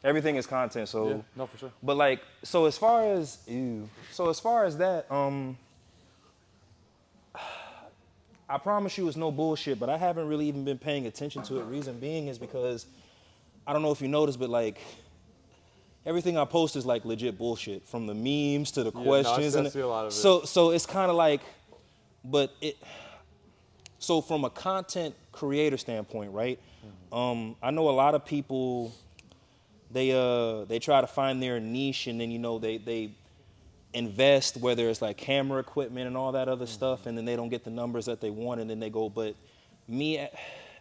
everything is content. So Yeah, no, for sure. But like, so as far as that, I promise you it's no bullshit, but I haven't really even been paying attention to it. Reason being is because I don't know if you noticed, but like everything I post is like legit bullshit, from the memes to the questions, I and see a lot of it. so it's kind of like, but it. So from a content creator standpoint, right? I know a lot of people they try to find their niche, and then they invest, whether it's like camera equipment and all that other stuff, and then they don't get the numbers that they want, and then they go. But me,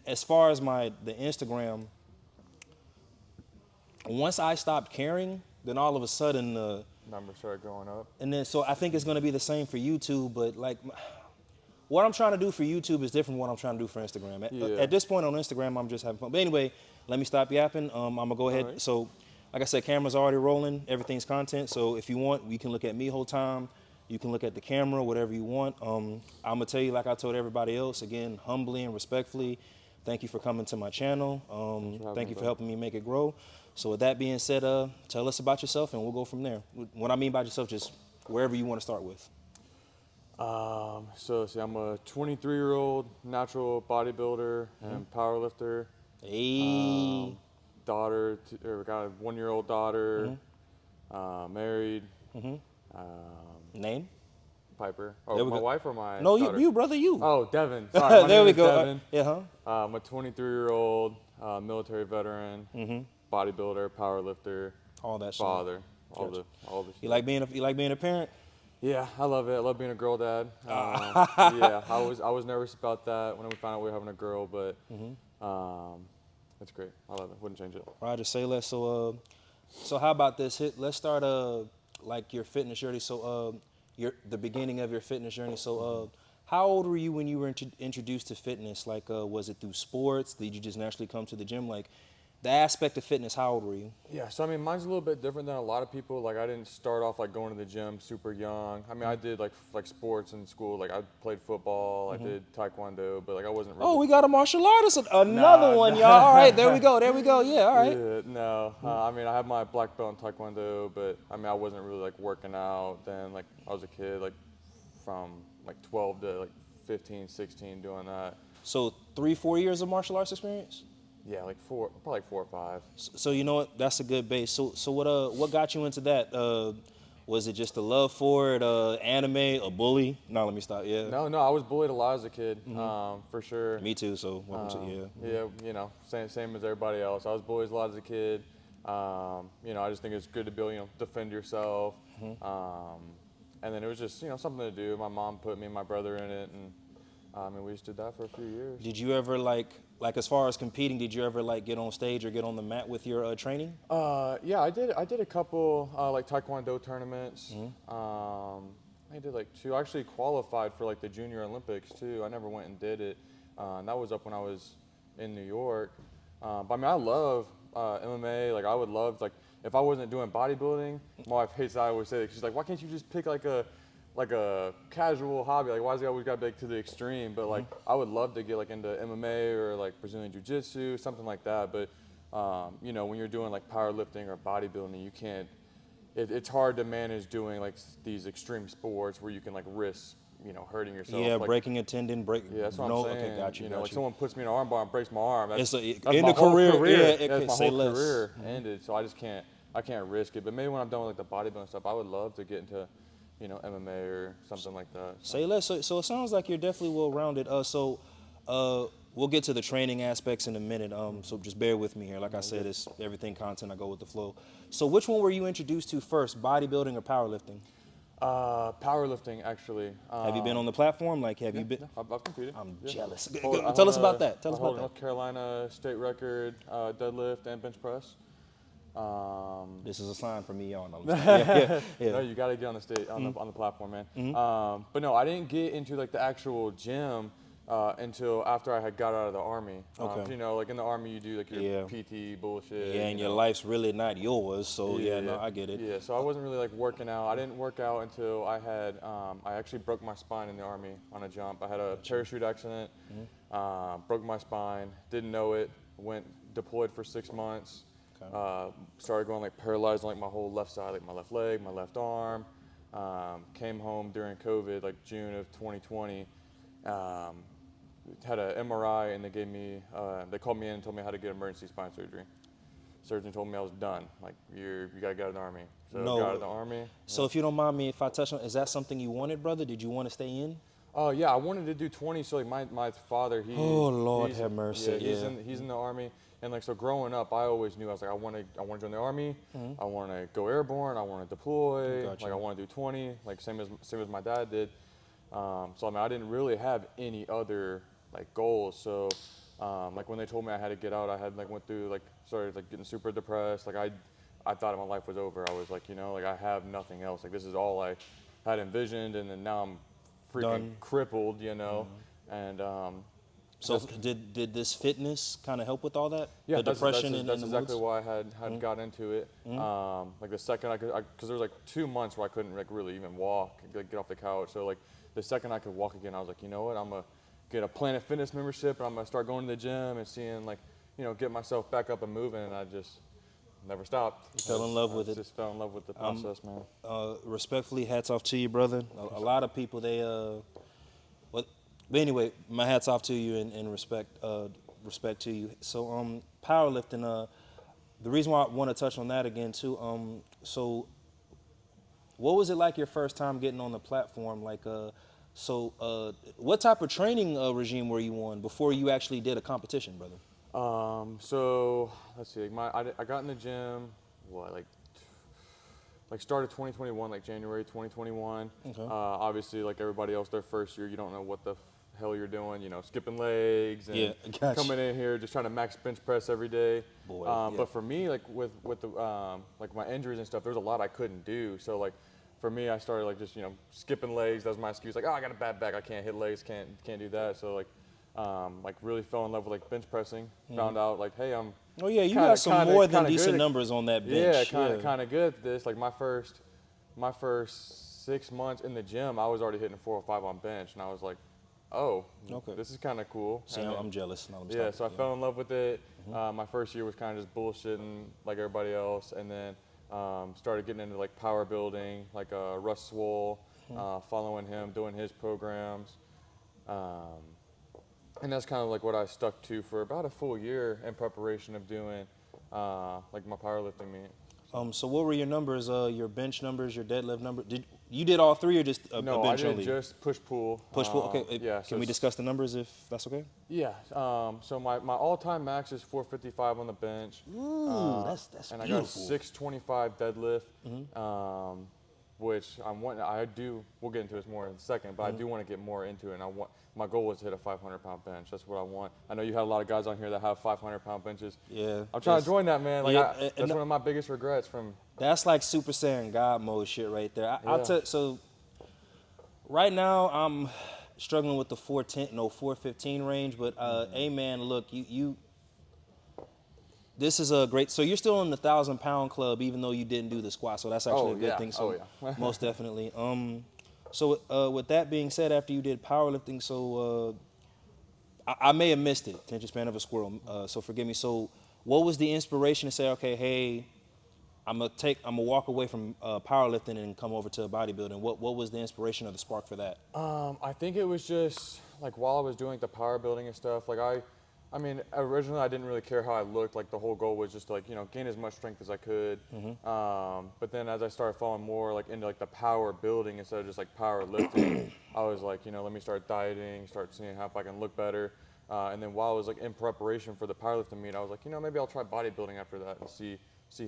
as far as the Instagram, once I stopped caring, then all of a sudden, Numbers start going up. and then so I think it's gonna be the same for YouTube. But like, what I'm trying to do for YouTube is different from what I'm trying to do for Instagram. At this point on Instagram, I'm just having fun. But anyway, let me stop yapping. I'm gonna go ahead. Right. So, like I said, camera's already rolling. Everything's content. So if you want, you can look at me whole time. You can look at the camera, whatever you want. I'm gonna tell you, like I told everybody else, again, humbly and respectfully, thank you for coming to my channel. Thank you for helping me make it grow. So with that being said, tell us about yourself and we'll go from there. What I mean by yourself, just wherever you want to start with. So see, I'm a 23-year-old natural bodybuilder and powerlifter. Hey. Got a 1-year-old daughter. Married. Name? Piper. There Oh, we my go. wife or my No, daughter? you, brother, you. Oh, Devin. Sorry, my There name we is go. Devin. I'm a 23-year-old military veteran, bodybuilder, powerlifter, All that shit. father, all Gotcha. the shit. You like being a parent? Yeah, I love it. I love being a girl dad. Yeah, I was nervous about that when we found out we were having a girl, but it's great. I love it. Wouldn't change it. Roger, say less. So how about this? Let's start like your fitness journey. So the beginning of your fitness journey. So how old were you when you were introduced to fitness? Like was it through sports? Did you just naturally come to the gym? Like the aspect of fitness. How old were you? Yeah, so I mean, mine's a little bit different than a lot of people. Like I didn't start off like going to the gym super young. I mean, I did like sports in school. Like I played football, I did taekwondo, but like I wasn't really. Oh, we got a martial artist. Another one, y'all. All right, there we go. Yeah, all right. Yeah, no. I mean, I have my black belt in taekwondo, but I mean, I wasn't really like working out then. Like I was a kid, like from like 12 to like 15, 16 doing that. So 3-4 years of martial arts experience? Yeah, like probably 4 or 5. So you know what? That's a good base. So what got you into that? Was it just a love for it? Anime? A bully? No, let me stop. Yeah. No, I was bullied a lot as a kid, for sure. Me too. So welcome to Yeah, you know, same as everybody else. I was bullied a lot as a kid. You know, I just think it's good to be able, you know, defend yourself. And then it was just, you know, something to do. My mom put me and my brother in it, and I mean, we just did that for a few years. Did you ever like as far as competing? Did you ever like get on stage or get on the mat with your training? Yeah, I did a couple like taekwondo tournaments. I did like 2. I actually qualified for like the Junior Olympics too. I never went and did it. And that was up when I was in New York. But I mean, I love MMA. Like I would love, like if I wasn't doing bodybuilding, my wife hates that I always say that. She's like, why can't you just pick like a casual hobby? Like why is it always got to be to the extreme? But like I would love to get like into MMA or like Brazilian Jiu-Jitsu, something like that. But you know, when you're doing like powerlifting or bodybuilding, you can't. It's hard to manage doing like these extreme sports where you can like risk, you know, hurting yourself. Yeah, like, breaking a tendon, Yeah, that's what I'm saying. Okay, got you. You know, got like you. someone puts me in an armbar and breaks my arm. That's in my the whole career. Yeah, that's my say whole less. career ended. So I just can't. I can't risk it. But maybe when I'm done with like the bodybuilding stuff, I would love to get into, you know, MMA or something like that. Say less. So it sounds like you're definitely well-rounded. We'll get to the training aspects in a minute. So just bear with me here. Like I said, it's everything content. I go with the flow. So which one were you introduced to first, bodybuilding or powerlifting? Powerlifting, actually. Have you been on the platform? Like, have you been? No, I've competed. I'm jealous. I Tell us hold about that. Tell us I about hold that. North Carolina state record, deadlift and bench press. This is a sign for me, y'all. No, yeah. No, you got to get on the stage on the platform, man. But no, I didn't get into like the actual gym until after I had got out of the army. Okay. You know, like in the army, you do like your PT bullshit. Yeah, and your life's really not yours, so no, I get it. Yeah, so I wasn't really like working out. I didn't work out until I had, I actually broke my spine in the army on a jump. I had a parachute accident, broke my spine, didn't know it, went deployed for 6 months. Started going like paralyzed on like my whole left side, like my left leg, my left arm. Came home during COVID, like June of 2020. Had an MRI and they gave me, they called me in and told me how to get emergency spine surgery. Surgeon told me I was done. Like, you gotta get out of the Army. So No. got out of the Army. So if you don't mind me if I touch on, is that something you wanted, brother? Did you want to stay in? Oh yeah, I wanted to do 20. So like my father, Oh, Lord have mercy. Yeah, he's in the Army. And like, so growing up, I always knew, I was like, I want to join the Army. I want to go airborne. I want to deploy. Gotcha. Like, I want to do 20, like same as my dad did. So I mean, I didn't really have any other like goals. So like when they told me I had to get out, I had like went through like started like getting super depressed. Like I thought my life was over. I was like, you know, like I have nothing else. Like this is all I had envisioned, and then now I'm freaking crippled, you know. And so did this fitness kind of help with all that? yeah, the depression that's and the exactly moods? why I had got into it. Like the second because there was like 2 months where I couldn't like really even walk, like, get off the couch. So like the second I could walk again, I was like, you know what, I'm gonna get a Planet Fitness membership, and I'm gonna start going to the gym and seeing like, you know, get myself back up and moving. And I just never stopped. You fell in love with it. Just fell in love with the process, man. Respectfully, hats off to you, brother. A lot of people, but anyway, my hats off to you and respect to you. So powerlifting, the reason why I want to touch on that again too, so what was it like your first time getting on the platform? Like, what type of training regime were you on before you actually did a competition, brother? So let's see, I got in the gym, like started 2021, like January 2021. Okay. Obviously, like everybody else, their first year, you don't know what the hell you're doing, you know, skipping legs and gotcha. coming in here just trying to max bench press every day. Boy, But for me, like with the like my injuries and stuff, there's a lot I couldn't do. So like for me, I started like just, you know, skipping legs. That was my excuse. Like, oh, I got a bad back, I can't hit legs, can't do that. So like really fell in love with like bench pressing. Found out like, hey, I'm oh yeah, you got some more than decent good numbers on that bench. Yeah, kind of good at this. Like my first 6 months in the gym, I was already hitting 405 on bench, and I was like, oh, okay, this is kind of cool. See, I'm jealous. No, yeah, so I fell in love with it. My first year was kind of just bullshitting like everybody else, and then started getting into like power building, like Russ Swole, following him, doing his programs. And that's kind of like what I stuck to for about a full year in preparation of doing like my powerlifting meet. So what were your numbers? Your bench numbers, your deadlift number? You did all three or just a No, bench I did only? just push pull. Push pull. Okay. Yeah. Can we discuss the numbers if that's okay? Yeah. So my all-time max is 455 on the bench. Ooh, that's and beautiful. I got 625 deadlift. Which we'll get into this more in a second, but I do want to get more into it. And my goal was to hit a 500-pound bench. That's what I want. I know you had a lot of guys on here that have 500-pound benches. Yeah. I'm trying to join that, man. Like, yeah, that's one of my biggest regrets from. That's like Super Saiyan God mode shit right there. I'll tell. So right now I'm struggling with the 415 range, but hey man, look, you this is a great. So you're still in the 1,000-pound club, even though you didn't do the squat. So that's actually a good thing. So most definitely. So with that being said, after you did powerlifting, so I may have missed it. Attention span of a squirrel. So forgive me. So what was the inspiration to say, okay, hey, I'm gonna walk away from powerlifting and come over to bodybuilding? What was the inspiration or the spark for that? I think it was just like while I was doing the power building and stuff. Like I mean, originally I didn't really care how I looked. Like the whole goal was just to, like, you know, gain as much strength as I could. But then as I started falling more like into like the power building instead of just like power lifting, I was like, you know, let me start dieting, start seeing how if I can look better. And then while I was like in preparation for the powerlifting meet, I was like, you know, maybe I'll try bodybuilding after that and see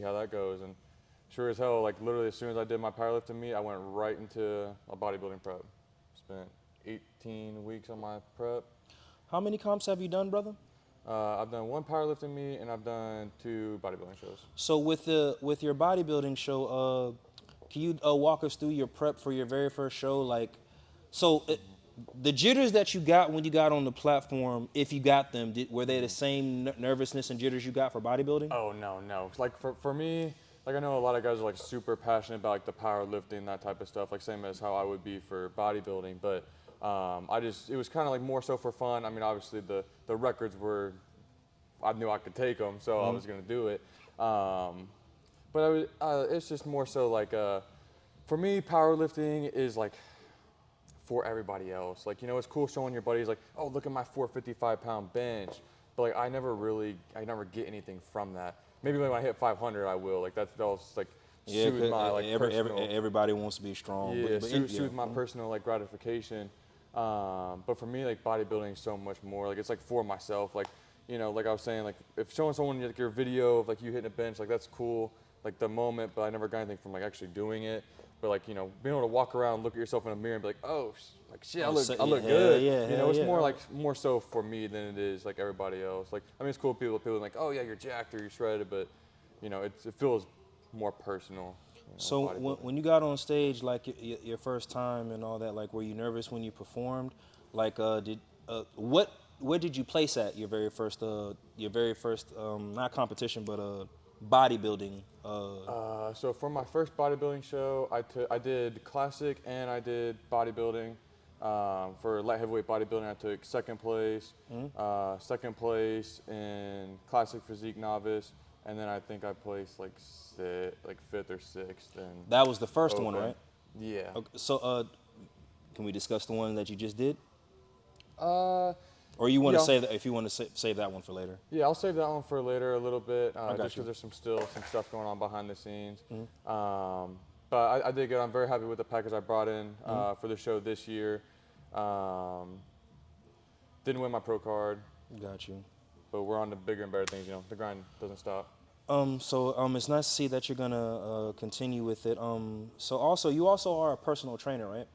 how that goes. And sure as hell, like literally as soon as I did my powerlifting meet, I went right into a bodybuilding prep. Spent 18 weeks on my prep. How many comps have you done, brother? I've done 1 powerlifting meet and I've done 2 bodybuilding shows. So with your bodybuilding show, can you walk us through your prep for your very first show? Like, the jitters that you got when you got on the platform, if you got them, were they the same nervousness and jitters you got for bodybuilding? Oh no. Like for me, like I know a lot of guys are like super passionate about like the powerlifting, that type of stuff, like same as how I would be for bodybuilding, but it was kind of like more so for fun. I mean, obviously the records were, I knew I could take them, so I was going to do it. But it's just more so like, for me, powerlifting is like for everybody else. Like, it's cool showing your buddies like, oh, look at my 455-pound bench. But like, I never get anything from that. Maybe when I hit 500, I will. Like that'll like Yeah, soothe my like personal. everybody wants to be strong. Yeah, But soothe my personal like gratification. But for me, like bodybuilding is so much more. Like it's like for myself. Like like I was saying, like if showing someone like your video of like you hitting a bench, like that's cool. Like the moment, but I never got anything from like actually doing it. But like being able to walk around, look at yourself in a mirror, and be like, oh, like shit, I look good. It's more like more so for me than it is like everybody else. Like I mean, it's cool. People are like, oh yeah, you're jacked or you're shredded, but it feels more personal. So when you got on stage, like your first time and all that, like were you nervous when you performed? Like where did you place at your very first not competition but bodybuilding? So for my first bodybuilding show, I did classic and I did bodybuilding. For light heavyweight bodybuilding, I took second place in classic physique novice, and then I think I placed like fifth or sixth. And That was the first one, open. right? Yeah. Okay, so can we discuss the one that you just did? Or you want Yeah. to say that if you want to save that one for later? Yeah, I'll save that one for later a little bit, just you. because there's some stuff going on behind the scenes. But I did good. I'm very happy with the package I brought in for the show this year. Didn't win my pro card, Got you. but we're on to bigger and better things. The grind doesn't stop. So it's nice to see that you're gonna continue with it. So you also are a personal trainer, right?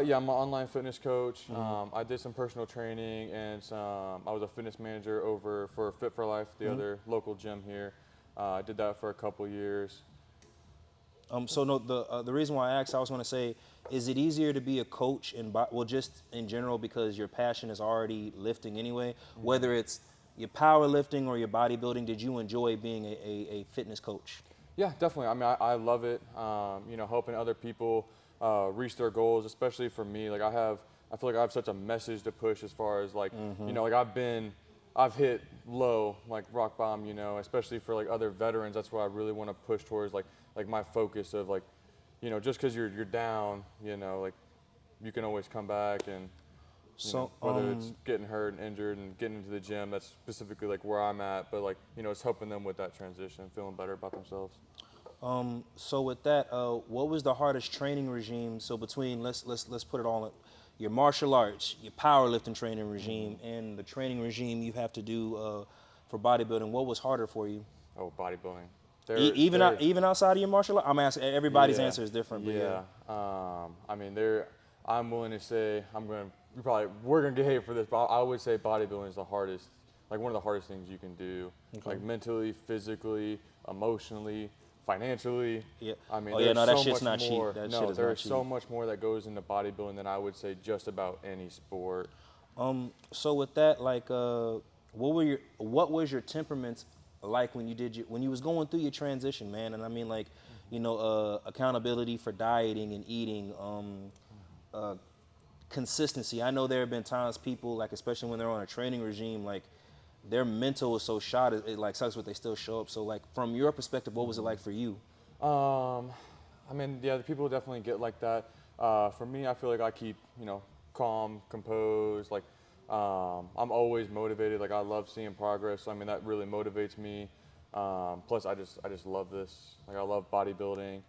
Yeah, I'm an online fitness coach. I did some personal training and I was a fitness manager over for Fit for Life, the other local gym here. I did that for a couple years. So no, the reason why I asked, I was going to say, is it easier to be a coach just in general because your passion is already lifting anyway, whether it's your powerlifting or your bodybuilding? Did you enjoy being a fitness coach? Yeah, definitely. I mean, I love it. Helping other people reach their goals, especially for me. Like I feel like I have such a message to push as far as like, like I've hit low, like rock bottom, especially for like other veterans. That's what I really want to push towards, like my focus of like, just because you're down, like you can always come back and whether it's getting hurt and injured and getting into the gym, that's specifically like where I'm at. But like, it's helping them with that transition, feeling better about themselves. So with that, what was the hardest training regime? So between let's put it all in, your martial arts, your powerlifting training regime, and the training regime you have to do for bodybuilding, what was harder for you? Oh, bodybuilding. Even outside of your martial art, I'm asking. Everybody's answer is different. But yeah. I mean, I'm willing to say we're gonna get hate for this, but I would say bodybuilding is the hardest, like one of the hardest things you can do, like mentally, physically, emotionally, financially. Yeah. I mean, that shit's not cheap. There's so much more that goes into bodybuilding than I would say just about any sport. So with that, like, what was your temperaments like when you was going through your transition, man? And I mean, like, accountability for dieting and eating, consistency. I know there have been times people, like, especially when they're on a training regime, like, their mental is so shot, it like sucks, but they still show up. So, like, from your perspective, what was it like for you? I mean, yeah, the people definitely get like that. For me, I feel like I keep, calm, composed. Like, I'm always motivated. Like, I love seeing progress. So, I mean, that really motivates me. Plus, I just love this. Like, I love bodybuilding.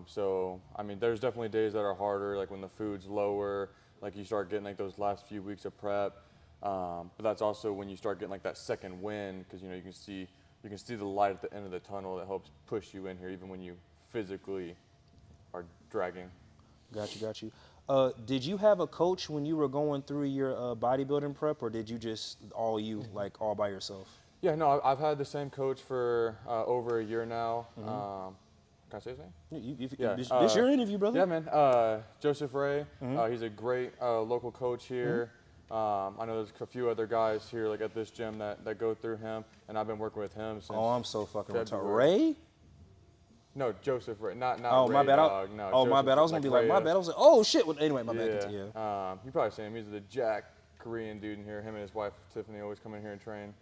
So, I mean, there's definitely days that are harder, like when the food's lower, like you start getting like those last few weeks of prep. But that's also when you start getting like that second win, because you can see the light at the end of the tunnel that helps push you in here, even when you physically are dragging. Got you. Did you have a coach when you were going through your bodybuilding prep, or did you just all by yourself? Yeah, no, I've had the same coach for over a year now. Can I say his name? This your interview, brother. Yeah, man. Joseph Ray. He's a great local coach here. I know there's a few other guys here, like at this gym, that go through him, and I've been working with him since. Oh, I'm so fucking retarded. Ray? Ray? No, Joseph Ray. Not oh, Ray my bad. Dog. No, oh, Joseph, my bad. I was gonna be like, my bad. I was like, oh shit. Well, anyway, my bad. Yeah. You probably see him. He's the Jack Korean dude in here. Him and his wife Tiffany always come in here and train.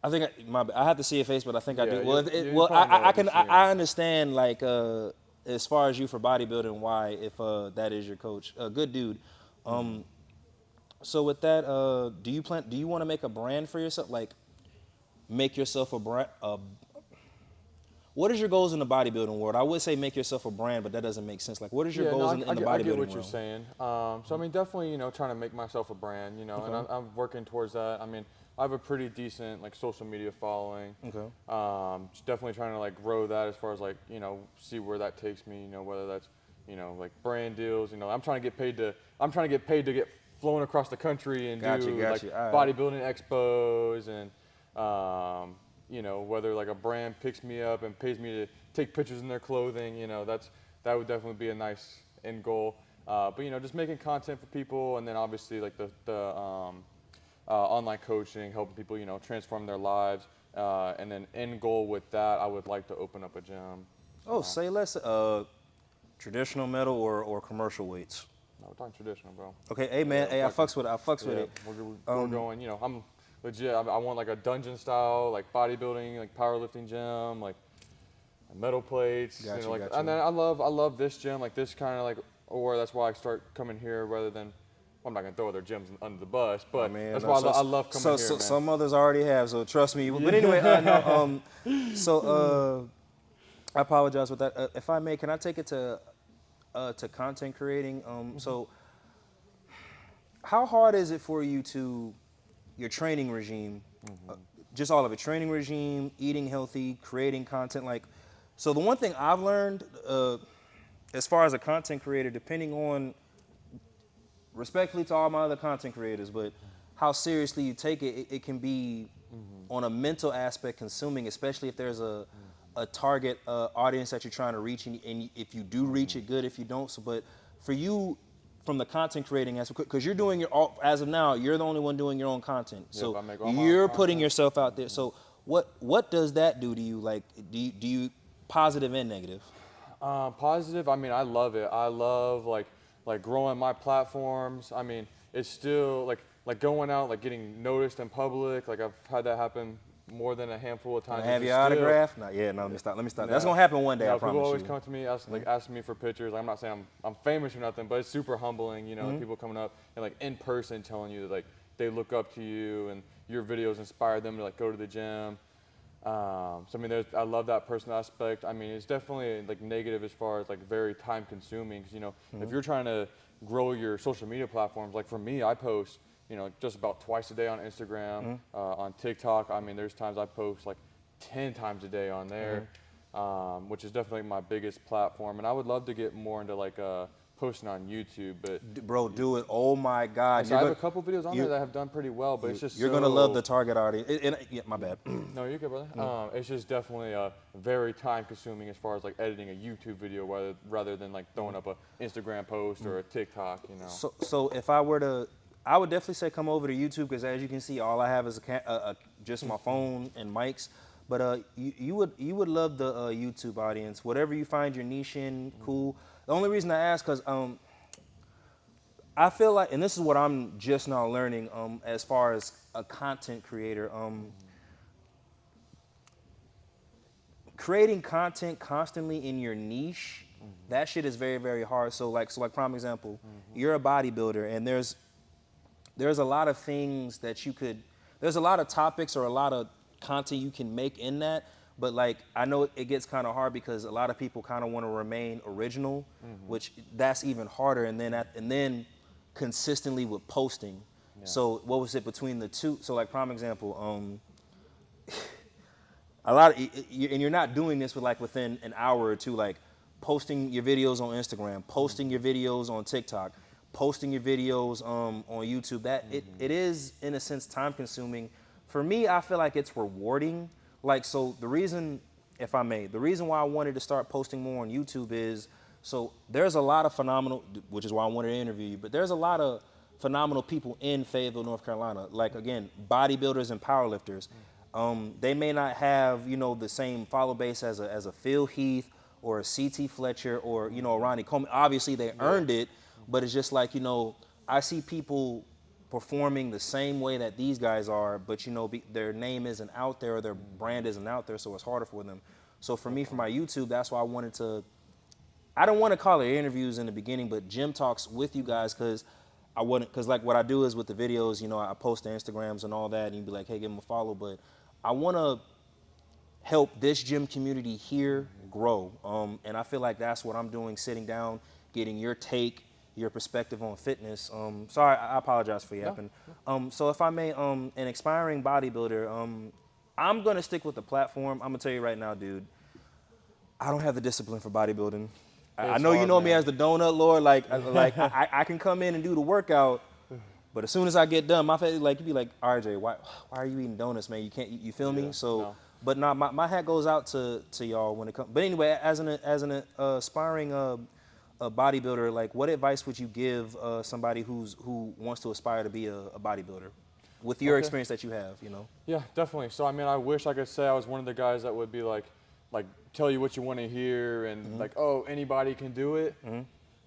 I think I have to see your face, but I think I Yeah, do. Well, you probably know I what can you're seeing. I understand like as far as you for bodybuilding, why if that is your coach, a good dude. So with that, do you want to make a brand for yourself? Like make yourself a brand? What is your goals in the bodybuilding world? I would say make yourself a brand, but that doesn't make sense. Like what is your Yeah, no, goals in the I get bodybuilding what you're world? saying. So I mean, definitely, trying to make myself a brand, and Okay. I'm working towards that. I mean, I have a pretty decent like social media following. Okay. Just definitely trying to like grow that as far as like see where that takes me. Whether that's like brand deals. I'm trying to get paid to get flown across the country and Got do you. like All right. bodybuilding expos and whether like a brand picks me up and pays me to take pictures in their clothing, that would definitely be a nice end goal. But just making content for people, and then obviously like the online coaching, helping people transform their lives, and then end goal with that, I would like to open up a gym. Oh, say less. Traditional metal or commercial weights. No, we're talking traditional, bro. Okay, hey man, hey, I fucks with it. I fucks with it. We're going. I'm legit. I want like a dungeon style, like bodybuilding, like powerlifting gym, like metal plates. Gotcha, Like, gotcha. and then I love this gym, like this kind of like, or that's why I start coming here rather than. Well, I'm not gonna throw other gyms under the bus, but that's why I love coming here, man. Some others already have, so trust me. But anyway, no, I apologize with that. If I may, can I take it to content creating? So how hard is it for you your training regime, just all of it, training regime, eating healthy, creating content? Like, so the one thing I've learned as far as a content creator, depending on, respectfully to all my other content creators, but how seriously you take it, it can be on a mental aspect consuming, especially if there's a target audience that you're trying to reach, and if you do reach it, good. If you don't, so. But for you, from the content creating aspect, because you're doing as of now, you're the only one doing your own content, so I make all my own you're putting content. yourself out there. So what does that do to you? Like, do you positive and negative? Positive. I mean, I love it. I love like growing my platforms. I mean, it's still like going out, like getting noticed in public. Like I've had that happen more than a handful of times. Can I have your autograph? No, yeah, no. Let me stop. No. That's gonna happen one day. I People promise always you. come to me, asking me for pictures. Like, I'm not saying I'm famous or nothing, but it's super humbling. People coming up and like in person telling you that like they look up to you and your videos inspire them to like go to the gym. So I mean, I love that personal aspect. I mean, it's definitely like negative as far as like very time consuming. Because if you're trying to grow your social media platforms, like for me, I post just about twice a day on Instagram, on TikTok. I mean, there's times I post like 10 times a day on there, which is definitely my biggest platform. And I would love to get more into like posting on YouTube, but Bro, do it. Oh my God. I have a couple videos on there that have done pretty well, but it's just you're gonna love the target audience. Yeah, my bad. No, you're good, brother. It's just definitely very time consuming as far as like editing a YouTube video rather than like throwing up a Instagram post or a TikTok, So if I were to, I would definitely say come over to YouTube, because as you can see, all I have is just my phone and mics. But you would love the YouTube audience. Whatever you find your niche in, cool. The only reason I ask, because I feel like, and this is what I'm just now learning as far as a content creator, creating content constantly in your niche, that shit is very, very hard. So like prime example, you're a bodybuilder, and there's a lot of things that there's a lot of topics or a lot of content you can make in that. But like, I know it gets kind of hard because a lot of people kind of want to remain original, which that's even harder. And then consistently with posting. Yeah. So what was it between the two? So like prime example, and you're not doing this within an hour or two, like posting your videos on Instagram, posting your videos on TikTok, posting your videos on YouTube. That it is in a sense time consuming. For me, I feel like it's rewarding. Like, so the reason why I wanted to start posting more on YouTube is, so there's a lot of phenomenal, which is why I wanted to interview you, but there's a lot of phenomenal people in Fayetteville, North Carolina. Like, again, bodybuilders and powerlifters. They may not have, the same follow base as a Phil Heath or a CT Fletcher or, a Ronnie Coleman. Obviously they earned it, but it's just like, I see people performing the same way that these guys are, but you know, their name isn't out there or their brand isn't out there, so it's harder for them. So for me, for my YouTube, that's why I wanted to, I don't want to call it interviews in the beginning, but gym talks with you guys, because I wouldn't, because like what I do is with the videos, you know, I post to Instagrams and all that, and you'd be like, hey, give them a follow, but I want to help this gym community here grow. And I feel like that's what I'm doing, sitting down, getting your take, your perspective on fitness. Sorry, I apologize for yapping. So if I may, an aspiring bodybuilder, I'm gonna stick with the platform. I'm gonna tell you right now, dude, I don't have the discipline for bodybuilding. I It's know you hard, know me man. as the donut lord, like I can come in and do the workout, but as soon as I get done, my face, like, you'd be like, RJ, why are you eating donuts, man? You can't, you feel me? Yeah, So, no. but nah, my hat goes out to y'all when it comes. But anyway, as an aspiring a bodybuilder, like, what advice would you give somebody who wants to aspire to be a bodybuilder, with your Okay. experience that you have, you know? Yeah, definitely. So I mean, I wish I could say I was one of the guys that would be like tell you what you want to hear and like, oh, anybody can do it.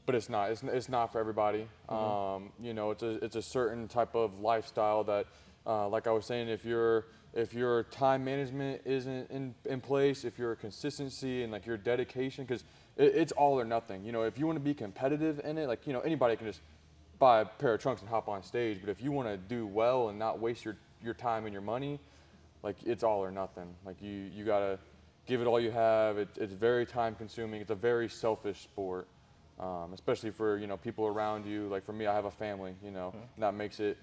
But it's not. It's not for everybody. You know, it's a certain type of lifestyle that, like I was saying, if your time management isn't in place, if your consistency and like your dedication, because it's all or nothing. You know, if you want to be competitive in it, like, you know, anybody can just buy a pair of trunks and hop on stage. But if you want to do well and not waste your time and your money, like, it's all or nothing. Like, you gotta give it all you have. It's very time consuming. It's a very selfish sport. Especially for, you know, people around you. Like for me, I have a family, you know, and that makes it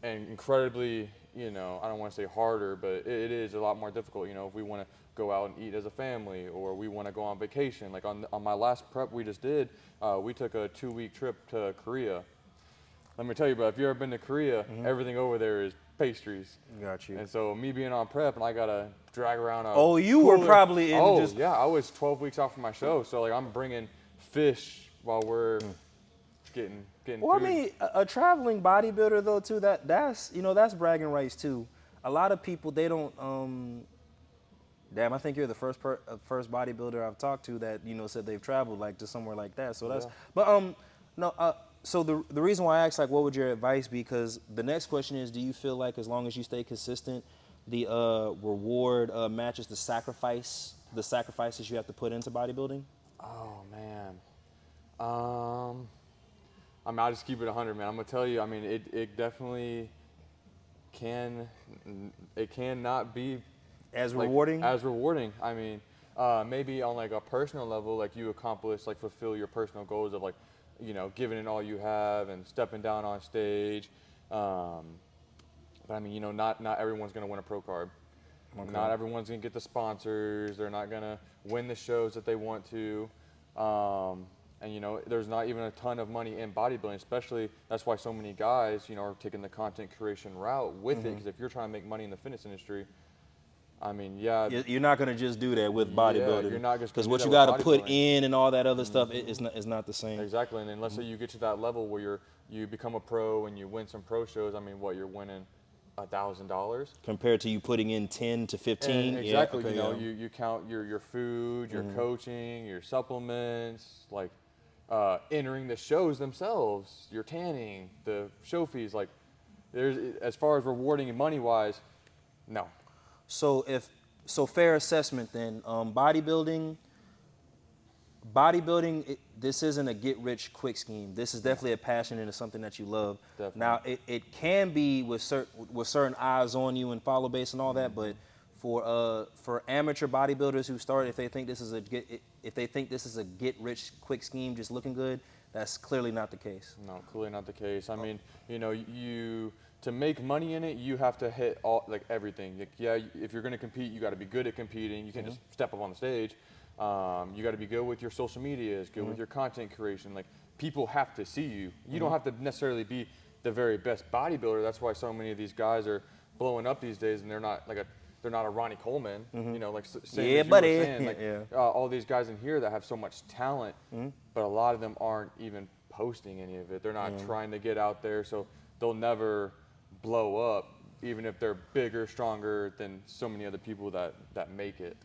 incredibly, you know, I don't want to say harder, but it is a lot more difficult, you know, if we want to go out and eat as a family, or we want to go on vacation. Like on my last prep we just did, we took a 2-week trip to Korea. Let me tell you, bro, if you've ever been to Korea, everything over there is pastries. Got you. And so me being on prep, and I gotta drag around a Oh, you were cooler. probably in Oh, just. yeah, I was 12 weeks off from my show, so like I'm bringing fish while we're getting Well, I food. mean, a traveling bodybuilder though too. That's you know, that's bragging rights too. A lot of people, they don't. Damn, I think you're the first bodybuilder I've talked to that, you know, said they've traveled like to somewhere like that. So that's. Yeah. But no. So the reason why I asked, like, what would your advice be? Because the next question is, do you feel like as long as you stay consistent, the reward matches the sacrifices you have to put into bodybuilding? Oh man. I mean, I'll just keep it 100, man. I'm gonna tell you. I mean, it definitely can. It cannot be As like rewarding? as rewarding. I mean, maybe on like a personal level, like you accomplish, like fulfill your personal goals of like, you know, giving it all you have and stepping down on stage. But I mean, you know, not everyone's gonna win a pro card. Okay. Not everyone's gonna get the sponsors. They're not gonna win the shows that they want to. And you know, there's not even a ton of money in bodybuilding, especially that's why so many guys, you know, are taking the content creation route with it. Because if you're trying to make money in the fitness industry, I mean, yeah, You're not gonna just do that with yeah, bodybuilding. you're not just Because gonna what do you that got with to put bodybuilding. in and all that other stuff, it's not the same. Exactly. And then let's say you get to that level where you become a pro and you win some pro shows. I mean, what, you're winning $1,000 Compared to you putting in 10 to 15. And exactly. Yeah, okay, You know, yeah. you count your food, your coaching, your supplements, like entering the shows themselves, your tanning, the show fees. Like, there's, as far as rewarding and money wise, no. So fair assessment then. Bodybuilding, this isn't a get rich quick scheme. This is definitely a passion and it's something that you love. Definitely. Now it can be with certain eyes on you and follow base and all that, but for amateur bodybuilders who start, if they think this is a get rich quick scheme, just looking good, that's clearly not the case. No, clearly not the case. I mean, you know, to make money in it, you have to hit all, like, everything. Like, yeah, if you're going to compete, you got to be good at competing. You can't just step up on the stage. You got to be good with your social medias, good with your content creation. Like, people have to see you. You don't have to necessarily be the very best bodybuilder. That's why so many of these guys are blowing up these days, and they're not a Ronnie Coleman. You know, like, same Yeah, as you buddy. were saying, like, Yeah. all these guys in here that have so much talent, but a lot of them aren't even posting any of it. They're not trying to get out there, so they'll never blow up, even if they're bigger, stronger than so many other people that make it.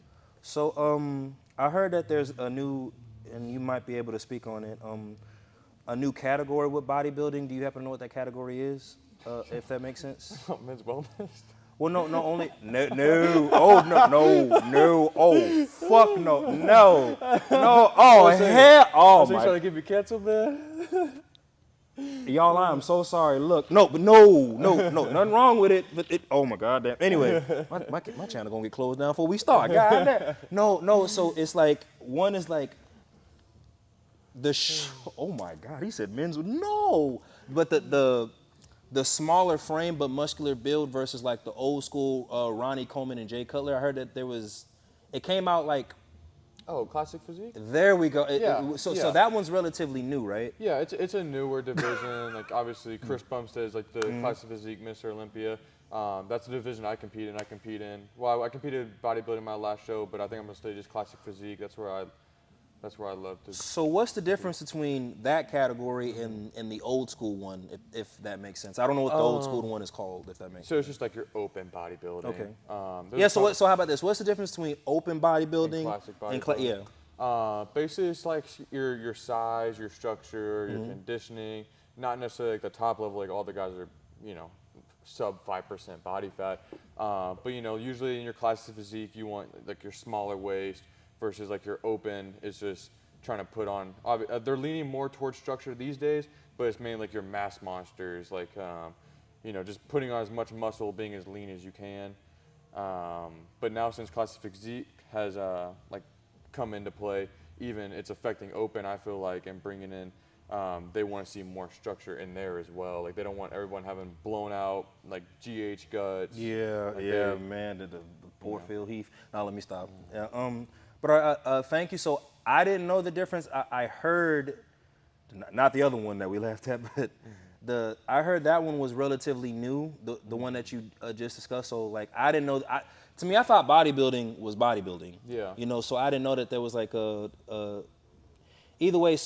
So I heard that there's a new, and you might be able to speak on it, a new category with bodybuilding. Do you happen to know what that category is? if that makes sense. Men's wellness. Well, oh, fuck no, oh, hell, oh So you my, trying to get me canceled, man? y'all, I'm so sorry, look, no, nothing wrong with it, but oh my god damn, anyway, my channel gonna get closed down before we start, god damn, no, so it's like, one is like, oh my god, he said men's, no, but the smaller frame but muscular build versus like the old school Ronnie Coleman and Jay Cutler. I heard that it came out like, Oh, classic physique. there we go. Yeah, So yeah. that one's relatively new, right? Yeah, it's a newer division. Like obviously, Chris Bumstead is like the classic physique Mr. Olympia. That's the division I compete in. Well, I competed bodybuilding my last show, but I think I'm gonna stay just classic physique. That's where I love to. So what's the difference between that category and the old school one, if that makes sense? I don't know what the old school one is called, if that makes So sense. it's just like your open bodybuilding. Okay. There's Yeah. So how about this? What's the difference between open bodybuilding and classic bodybuilding. yeah? Basically, it's like your size, your structure, your conditioning. Not necessarily like the top level, like all the guys are, sub 5% body fat. But usually in your classic physique, you want like your smaller waist versus like your open is just trying to put on. They're leaning more towards structure these days, but it's mainly like your mass monsters, like just putting on as much muscle, being as lean as you can. But now since classic physique has like come into play, even it's affecting open, I feel like, and bringing in, they want to see more structure in there as well. Like they don't want everyone having blown out like GH guts. Yeah, like man, the poor Phil Heath. Now let me stop. Yeah, but thank you. So I didn't know the difference. I heard, not the other one that we laughed at, but I heard that one was relatively new. The one that you just discussed. So like I didn't know. To me, I thought bodybuilding was bodybuilding. Yeah. So I didn't know that there was like either way.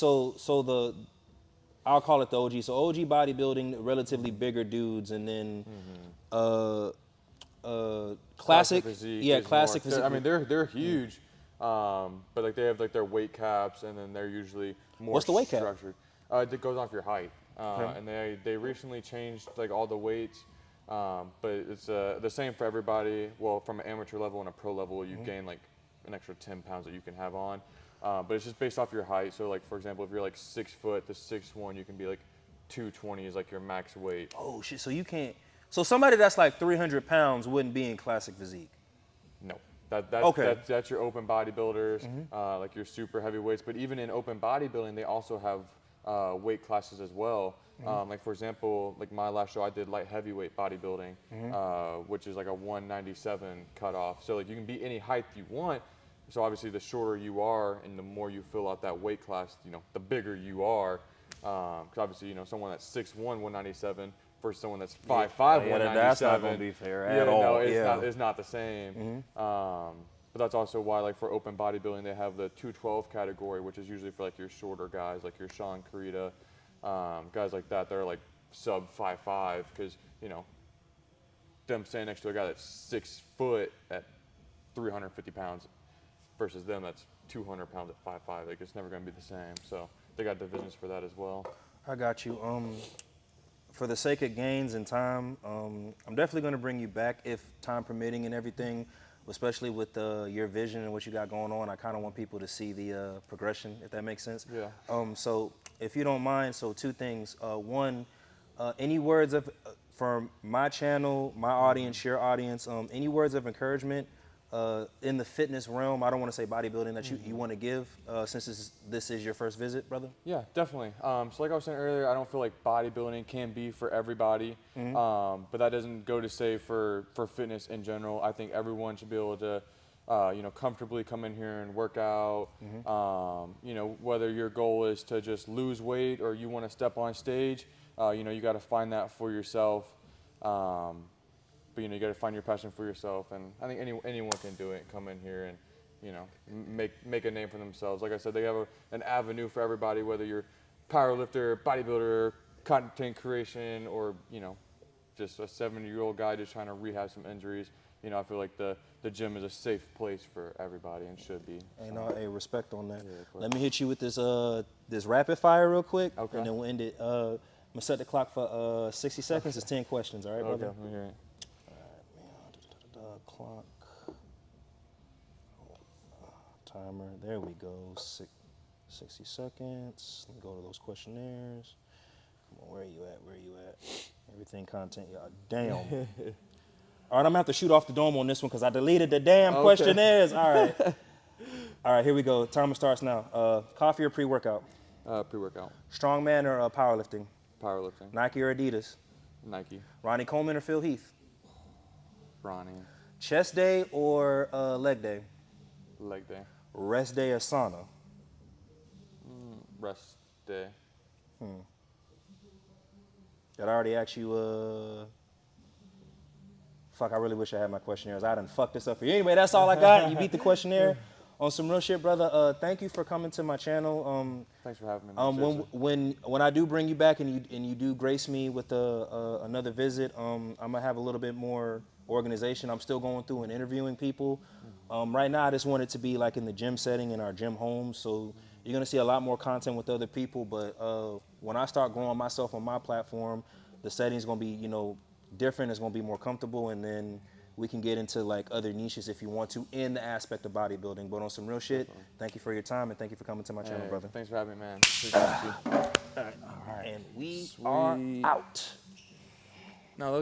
I'll call it the OG. So OG bodybuilding, relatively bigger dudes, and then classic physique. Yeah, is classic more, physique. I mean, they're huge, but like they have like their weight caps, and then they're usually more What's the weight cap? structured. It goes off your height, and they recently changed like all the weights, but it's the same for everybody. Well, from an amateur level and a pro level, you gain like an extra 10 pounds that you can have on, but it's just based off your height. So like for example, if you're like 6 foot to 6'1", you can be like 220 is like your max weight. Oh shit! So you can't. So somebody that's like 300 pounds wouldn't be in classic physique. No, Okay. that's your open bodybuilders, like your super heavyweights. But even in open bodybuilding, they also have weight classes as well. Like for example, like my last show, I did light heavyweight bodybuilding, which is like a 197 cutoff. So like you can be any height you want. So obviously, the shorter you are, and the more you fill out that weight class, the bigger you are. Because obviously, someone that's 6'1", 197. Versus someone that's 5'5", 197. That's not gonna be fair at all. No, it's not the same. But that's also why, like for open bodybuilding, they have the 212 category, which is usually for like your shorter guys, like your Sean Carita, guys like that. They're like sub 5'5", because them standing next to a guy that's 6 foot at 350 pounds versus them that's 200 pounds at 5'5". Like it's never gonna be the same. So they got divisions for that as well. I got you. For the sake of gains and time, I'm definitely going to bring you back if time permitting and everything, especially with your vision and what you got going on. I kind of want people to see the progression, if that makes sense. Yeah. So if you don't mind, so two things. One, any words of, from my channel, my audience, your audience, any words of encouragement in the fitness realm, I don't want to say bodybuilding, that you want to give since this is your first visit, brother? Yeah, definitely. So like I was saying earlier, I don't feel like bodybuilding can be for everybody, but that doesn't go to say for fitness in general. I think everyone should be able to, comfortably come in here and work out. Whether your goal is to just lose weight or you want to step on stage, you got to find that for yourself. But you got to find your passion for yourself, and I think anyone can do it. Come in here and make a name for themselves. Like I said, they have an avenue for everybody, whether you're powerlifter, bodybuilder, content creation, or just a 70-year-old guy just trying to rehab some injuries. I feel like the gym is a safe place for everybody and should be. Hey, respect on that. Yeah, Let me hit you with this rapid fire real quick, Okay. and then we'll end it. gonna set the clock for 60 seconds. It's 10 questions. All right, brother. Okay, let me hear it. Clock. Timer. There we go. 60 seconds. Let me go to those questionnaires. Come on, where are you at? Where are you at? Everything content. Yeah, damn. All right, I'm gonna have to shoot off the dome on this one because I deleted the damn questionnaires. All right. All right, here we go. Timer starts now. Coffee or pre-workout? Pre-workout. Strongman or powerlifting? Powerlifting. Nike or Adidas? Nike. Ronnie Coleman or Phil Heath? Ronnie. Chest day or leg day? Leg day. Rest day or sauna? Rest day. Did I already ask you, fuck, I really wish I had my questionnaires. I done fucked this up for you. Anyway, that's all I got. You beat the questionnaire. On some real shit, brother, thank you for coming to my channel. Thanks for having me. Man. When I do bring you back and you do grace me with another visit, I'm gonna have a little bit more organization. I'm still going through and interviewing people. Right now, I just want it to be like in the gym setting in our gym homes. So you're gonna see a lot more content with other people. But when I start growing myself on my platform, the setting's gonna be different. It's gonna be more comfortable, and then we can get into like other niches if you want to in the aspect of bodybuilding. But on some real shit, thank you for your time and thank you for coming to my channel, brother. Thanks for having me, man. Appreciate you. All right, and we are out. No,